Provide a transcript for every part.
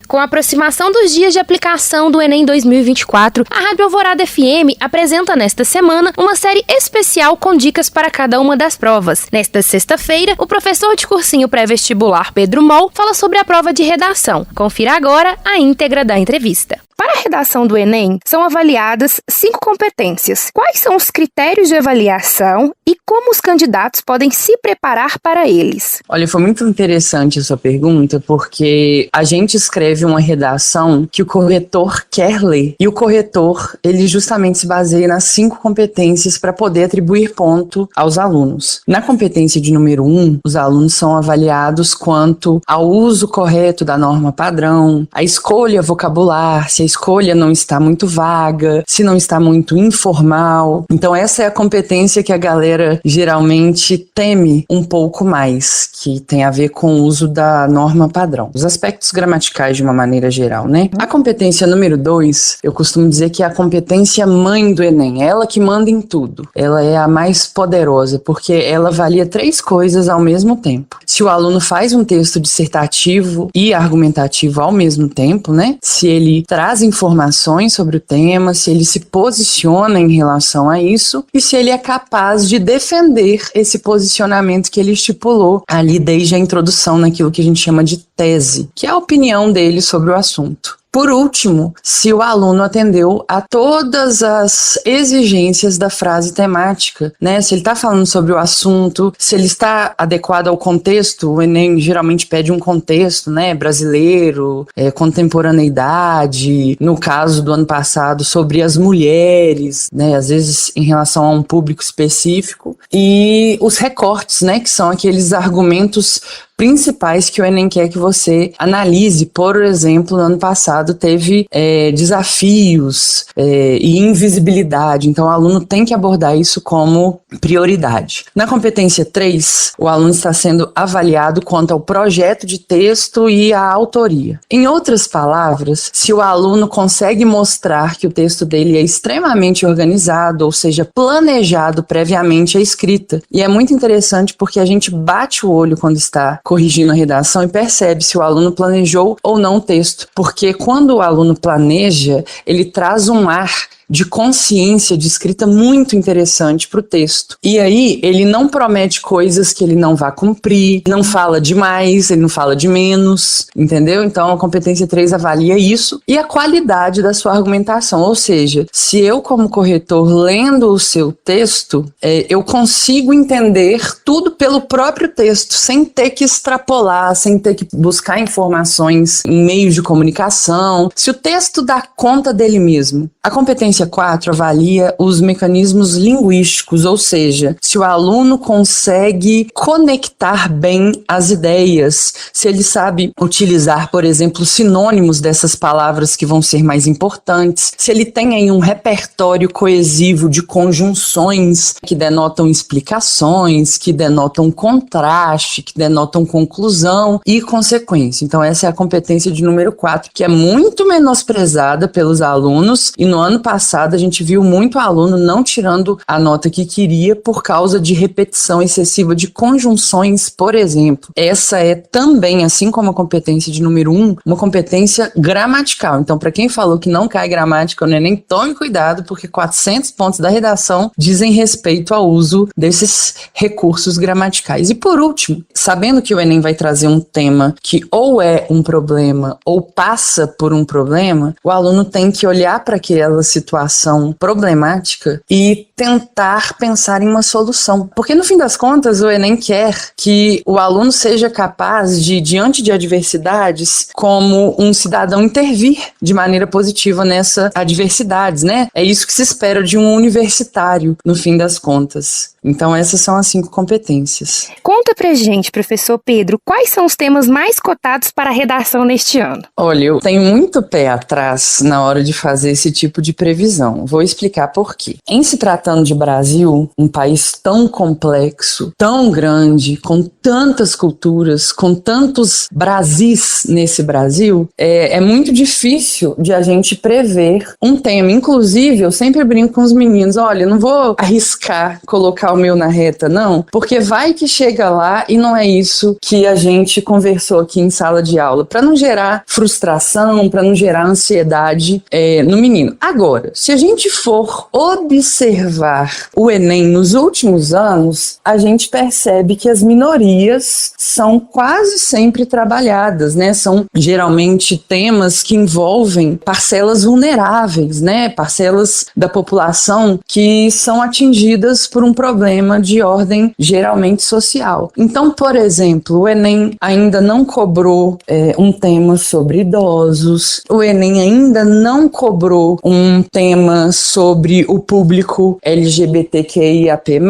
Com a aproximação dos dias de aplicação do Enem 2024, a Rádio Alvorada FM apresenta nesta semana uma série especial com dicas para cada uma das provas. Nesta sexta-feira, o professor de cursinho pré-vestibular Pedro Moll fala sobre a prova de redação. Confira agora a íntegra da entrevista. Para a redação do Enem, são avaliadas 5 competências. Quais são os critérios de avaliação e como os candidatos podem se preparar para eles? Olha, foi muito interessante a sua pergunta, porque a gente escreve uma redação que o corretor quer ler. E o corretor, ele justamente se baseia nas 5 competências para poder atribuir ponto aos alunos. Na competência de número 1, os alunos são avaliados quanto ao uso correto da norma padrão, a escolha vocabular, se a escolha não está muito vaga, se não está muito informal. Então essa é a competência que a galera geralmente teme um pouco mais, que tem a ver com o uso da norma padrão. Os aspectos gramaticais de uma maneira geral, né? A competência número 2, eu costumo dizer que é a competência mãe do Enem, ela que manda em tudo. Ela é a mais poderosa, porque ela avalia 3 coisas ao mesmo tempo. Se o aluno faz um texto dissertativo e argumentativo ao mesmo tempo, né? Se ele traz informações sobre o tema, se ele se posiciona em relação a isso e se ele é capaz de defender esse posicionamento que ele estipulou ali desde a introdução naquilo que a gente chama de tese, que é a opinião dele sobre o assunto. Por último, se o aluno atendeu a todas as exigências da frase temática, né? Se ele está falando sobre o assunto, se ele está adequado ao contexto, o Enem geralmente pede um contexto, né? Brasileiro, contemporaneidade, no caso do ano passado, sobre as mulheres, né? Às vezes em relação a um público específico, e os recortes, né? Que são aqueles argumentos principais que o Enem quer que você analise. Por exemplo, no ano passado teve desafios e invisibilidade, então o aluno tem que abordar isso como prioridade. Na competência 3, o aluno está sendo avaliado quanto ao projeto de texto e à autoria. Em outras palavras, se o aluno consegue mostrar que o texto dele é extremamente organizado, ou seja, planejado previamente a escrita. E é muito interessante porque a gente bate o olho quando está corrigindo a redação e percebe se o aluno planejou ou não o texto, porque quando o aluno planeja, ele traz um ar de consciência de escrita muito interessante para o texto. E aí, ele não promete coisas que ele não vai cumprir, não fala demais, ele não fala de menos, entendeu? Então, a competência 3 avalia isso e a qualidade da sua argumentação. Ou seja, se eu, como corretor, lendo o seu texto, eu consigo entender tudo pelo próprio texto, sem ter que extrapolar, sem ter que buscar informações em meios de comunicação. Se o texto dá conta dele mesmo. A competência 4 avalia os mecanismos linguísticos, ou seja, se o aluno consegue conectar bem as ideias, se ele sabe utilizar, por exemplo, sinônimos dessas palavras que vão ser mais importantes, se ele tem aí um repertório coesivo de conjunções que denotam explicações, que denotam contraste, que denotam conclusão e consequência. Então essa é a competência de número 4, que é muito menosprezada pelos alunos, e no ano passado a gente viu muito aluno não tirando a nota que queria por causa de repetição excessiva de conjunções, por exemplo. Essa é também, assim como a competência de número 1, uma competência gramatical. Então, para quem falou que não cai gramática no Enem, tome cuidado, porque 400 pontos da redação dizem respeito ao uso desses recursos gramaticais. E por último, sabendo que o Enem vai trazer um tema que ou é um problema ou passa por um problema, o aluno tem que olhar para aquela situação problemática e tentar pensar em uma solução. Porque no fim das contas o Enem quer que o aluno seja capaz de, diante de adversidades, como um cidadão intervir de maneira positiva nessas adversidades, né? É isso que se espera de um universitário, no fim das contas. Então essas são as 5 competências. Conta pra gente, professor Pedro, quais são os temas mais cotados para a redação neste ano? Olha, eu tenho muito pé atrás na hora de fazer esse tipo de previsão. Vou explicar por quê. Em se tratando tratando de Brasil, um país tão complexo, tão grande, com tantas culturas, com tantos Brasis nesse Brasil, é muito difícil de a gente prever um tema. Inclusive, eu sempre brinco com os meninos, olha, não vou arriscar colocar o meu na reta, não, porque vai que chega lá e não é isso que a gente conversou aqui em sala de aula, para não gerar frustração, para não gerar ansiedade no menino. Agora, se a gente for observar o Enem nos últimos anos, a gente percebe que as minorias são quase sempre trabalhadas, né? São geralmente temas que envolvem parcelas vulneráveis, né? Parcelas da população que são atingidas por um problema de ordem geralmente social. Então, por exemplo, o Enem ainda não cobrou um tema sobre idosos, o Enem ainda não cobrou um tema sobre o público LGBTQIAP+,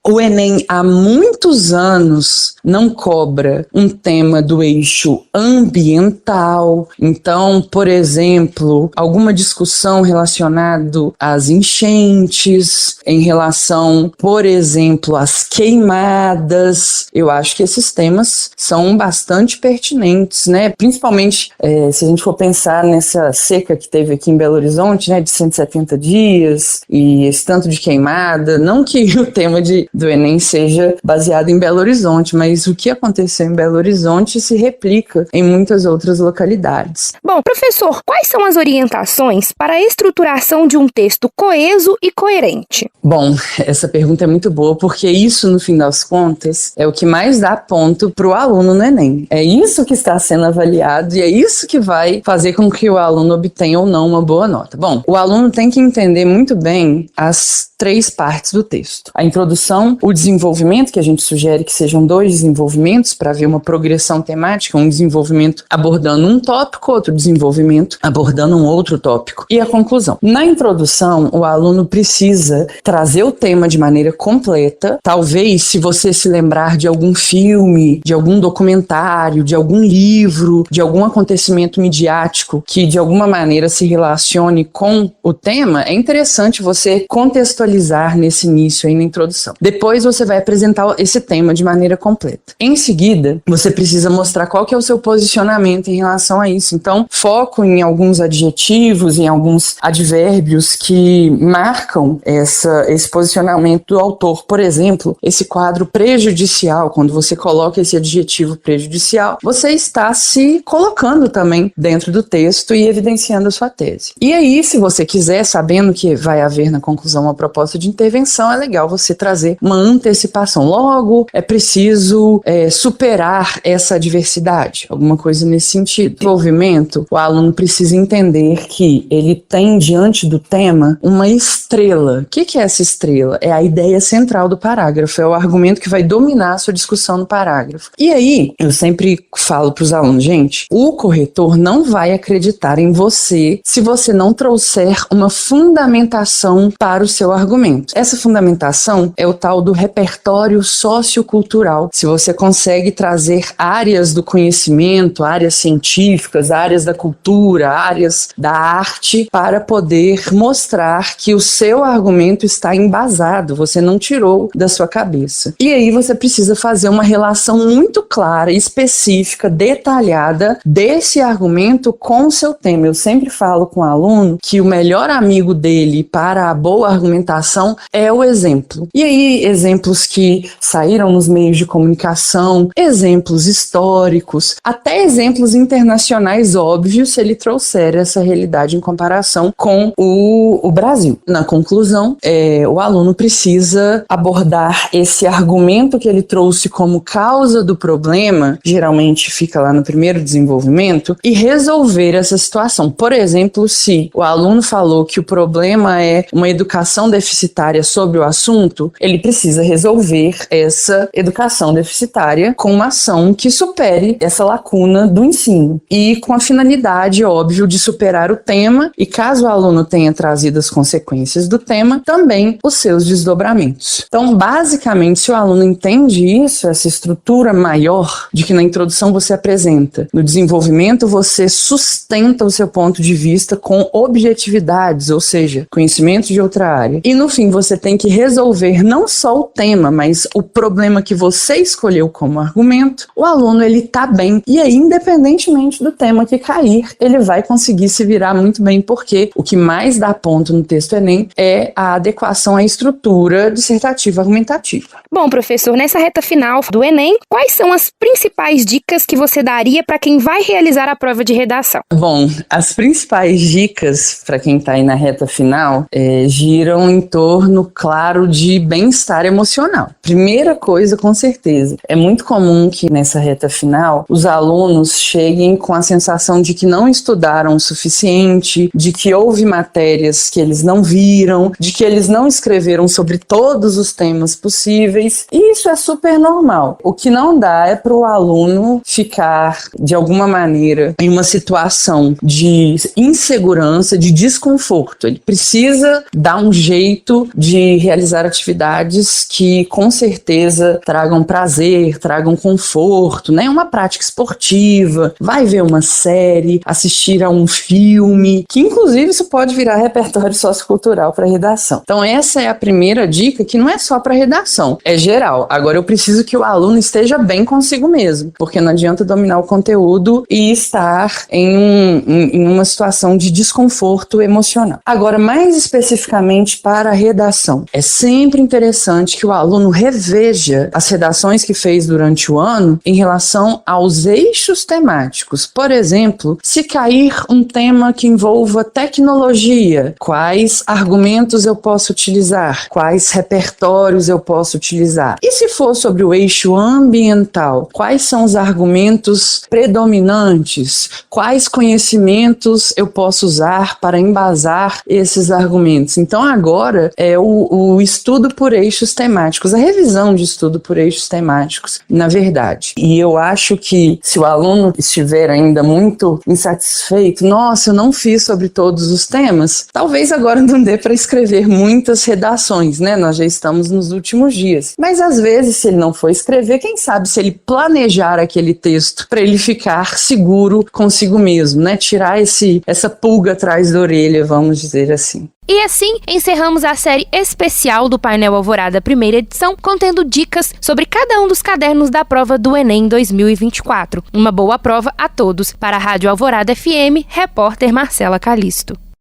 o Enem há muitos anos não cobra um tema do eixo ambiental. Então, por exemplo, alguma discussão relacionada às enchentes, em relação, por exemplo, às queimadas, eu acho que esses temas são bastante pertinentes, né? Principalmente se a gente for pensar nessa seca que teve aqui em Belo Horizonte, né, de 170 dias e esse tanto de queimada, não que o tema do Enem seja baseado em Belo Horizonte, mas o que aconteceu em Belo Horizonte se replica em muitas outras localidades. Bom, professor, quais são as orientações para a estruturação de um texto coeso e coerente? Bom, essa pergunta é muito boa, porque isso, no fim das contas, é o que mais dá ponto para o aluno no Enem. É isso que está sendo avaliado e é isso que vai fazer com que o aluno obtenha ou não uma boa nota. Bom, o aluno tem que entender muito bem as 3 partes do texto. A introdução, o desenvolvimento, que a gente sugere que sejam 2 desenvolvimentos para ver uma progressão temática, um desenvolvimento abordando um tópico, outro desenvolvimento abordando um outro tópico. E a conclusão. Na introdução, o aluno precisa trazer o tema de maneira completa. Talvez, se você se lembrar de algum filme, de algum documentário, de algum livro, de algum acontecimento midiático que de alguma maneira se relacione com o tema, é interessante você contextualizar nesse início aí na introdução. Depois você vai apresentar esse tema de maneira completa. Em seguida, você precisa mostrar qual que é o seu posicionamento em relação a isso. Então, foco em alguns adjetivos, em alguns advérbios que marcam esse posicionamento do autor. Por exemplo, esse quadro prejudicial, quando você coloca esse adjetivo prejudicial, você está se colocando também dentro do texto e evidenciando a sua tese. E aí, se você quiser, sabendo que vai haver na conclusão uma proposta de intervenção, é legal você trazer uma antecipação. Logo, é preciso superar essa adversidade, alguma coisa nesse sentido. Desenvolvimento, o aluno precisa entender que ele tem diante do tema uma estrela. O que é essa estrela? É a ideia central do parágrafo, é o argumento que vai dominar a sua discussão no parágrafo. E aí, eu sempre falo para os alunos, gente, o corretor não vai acreditar em você se você não trouxer uma fundamentação para o seu argumento. Essa fundamentação é o tal do repertório sociocultural. Se você consegue trazer áreas do conhecimento, áreas científicas, áreas da cultura, áreas da arte, para poder mostrar que o seu argumento está embasado, você não tirou da sua cabeça. E aí você precisa fazer uma relação muito clara, específica, detalhada desse argumento com o seu tema. Eu sempre falo com o aluno que o melhor amigo dele para a boa argumentação é o exemplo. E aí, exemplos que saíram nos meios de comunicação, exemplos históricos, até exemplos internacionais óbvios, se ele trouxer essa realidade em comparação com o Brasil. Na conclusão, o aluno precisa abordar esse argumento que ele trouxe como causa do problema, geralmente fica lá no primeiro desenvolvimento, e resolver essa situação. Por exemplo, se o aluno falou que o problema é uma educação deficitária sobre o assunto, ele precisa resolver essa educação deficitária com uma ação que supere essa lacuna do ensino. E com a finalidade, óbvio, de superar o tema e, caso o aluno tenha trazido as consequências do tema, também os seus desdobramentos. Então, basicamente, se o aluno entende isso, essa estrutura maior de que na introdução você apresenta, no desenvolvimento você sustenta o seu ponto de vista com objetividades, ou seja, conhecimentos de outra área. E no fim você tem que resolver não só o tema, mas o problema que você escolheu como argumento. O aluno, ele tá bem. E aí, independentemente do tema que cair, ele vai conseguir se virar muito bem, porque o que mais dá ponto no texto Enem é a adequação à estrutura dissertativa argumentativa. Bom, professor, nessa reta final do Enem, quais são as principais dicas que você daria para quem vai realizar a prova de redação? Bom, as principais dicas para quem está aí na reta final giram em torno, claro, de bem-estar emocional. Primeira coisa, com certeza, é muito comum que nessa reta final os alunos cheguem com a sensação de que não estudaram o suficiente, de que houve matérias que eles não viram, de que eles não escreveram sobre todos os temas possíveis, e isso é super normal. O que não dá é para o aluno ficar, de alguma maneira, em uma situação de insegurança, de desconforto. Ele precisa dar um jeito de realizar atividades que, com certeza, tragam prazer, tragam conforto, né? Uma prática esportiva, vai ver uma série, assistir a um filme, que inclusive isso pode virar repertório sociocultural para redação. Então essa é a primeira dica, que não é só para redação, é geral. Agora eu preciso que o aluno esteja bem consigo mesmo, porque não adianta dominar o conteúdo e estar em uma situação de desconforto emocional. Agora, mais especificamente para a redação, é sempre interessante que o aluno reveja as redações que fez durante o ano em relação aos eixos temáticos. Por exemplo, se cair um tema que envolva tecnologia, quais argumentos eu posso utilizar? Quais repertórios eu posso utilizar? E se for sobre o eixo ambiental, quais são os argumentos predominantes? Quais conhecimentos eu posso usar para embasar esses argumentos? Então agora é o estudo por eixos temáticos, a revisão de estudo por eixos temáticos, na verdade. E eu acho que se o aluno estiver ainda muito insatisfeito, nossa, eu não fiz sobre todos os temas, talvez agora não dê para escrever muitas redações, né? Nós já estamos nos últimos dias. Mas às vezes, se ele não for escrever, quem sabe se ele planejar aquele texto para ele ficar seguro consigo mesmo, né? Tirar essa pulga atrás da orelha, vamos dizer assim. E assim, encerramos a série especial do Painel Alvorada primeira edição, contendo dicas sobre cada um dos cadernos da prova do Enem 2024. Uma boa prova a todos. Para a Rádio Alvorada FM, repórter Marcela Calisto.